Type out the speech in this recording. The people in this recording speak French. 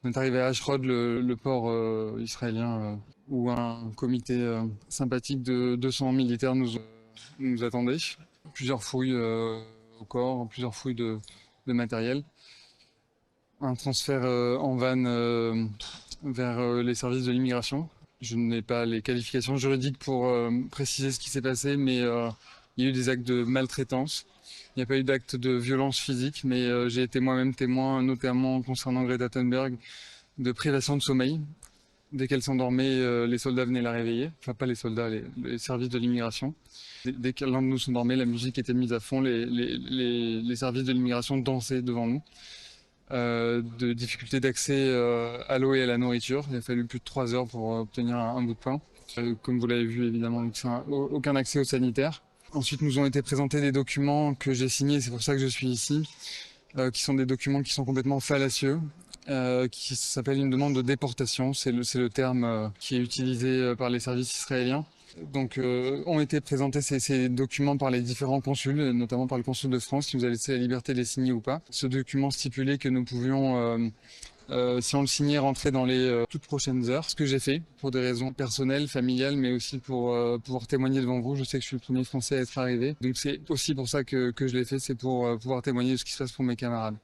On est arrivé à Ashrod, le port israélien, où un comité sympathique de 200 militaires nous attendait. Plusieurs fouilles au corps, plusieurs fouilles de matériel. Un transfert en van vers les services de l'immigration. Je n'ai pas les qualifications juridiques pour préciser ce qui s'est passé, mais il y a eu des actes de maltraitance. Il n'y a pas eu d'actes de violence physique, mais j'ai été moi-même témoin, notamment concernant Greta Thunberg, de privation de sommeil. Dès qu'elle s'endormait, les soldats venaient la réveiller. Enfin, pas les soldats, les services de l'immigration. Dès que l'un de nous s'endormait, la musique était mise à fond, les services de l'immigration dansaient devant nous. De difficultés d'accès à l'eau et à la nourriture. Il a fallu plus de 3 heures pour obtenir un bout de pain. Comme vous l'avez vu, évidemment, donc aucun accès aux sanitaires. Ensuite, nous ont été présentés des documents que j'ai signés, c'est pour ça que je suis ici, qui sont des documents qui sont complètement fallacieux, qui s'appellent une demande de déportation. C'est le terme qui est utilisé par les services israéliens. Donc ont été présentés ces documents par les différents consuls, notamment par le consul de France qui nous a laissé la liberté de les signer ou pas. Ce document stipulait que nous pouvions, si on le signait, rentrer dans les toutes prochaines heures. Ce que j'ai fait pour des raisons personnelles, familiales, mais aussi pour pouvoir témoigner devant vous. Je sais que je suis le premier Français à être arrivé. Donc c'est aussi pour ça que je l'ai fait, c'est pour pouvoir témoigner de ce qui se passe pour mes camarades.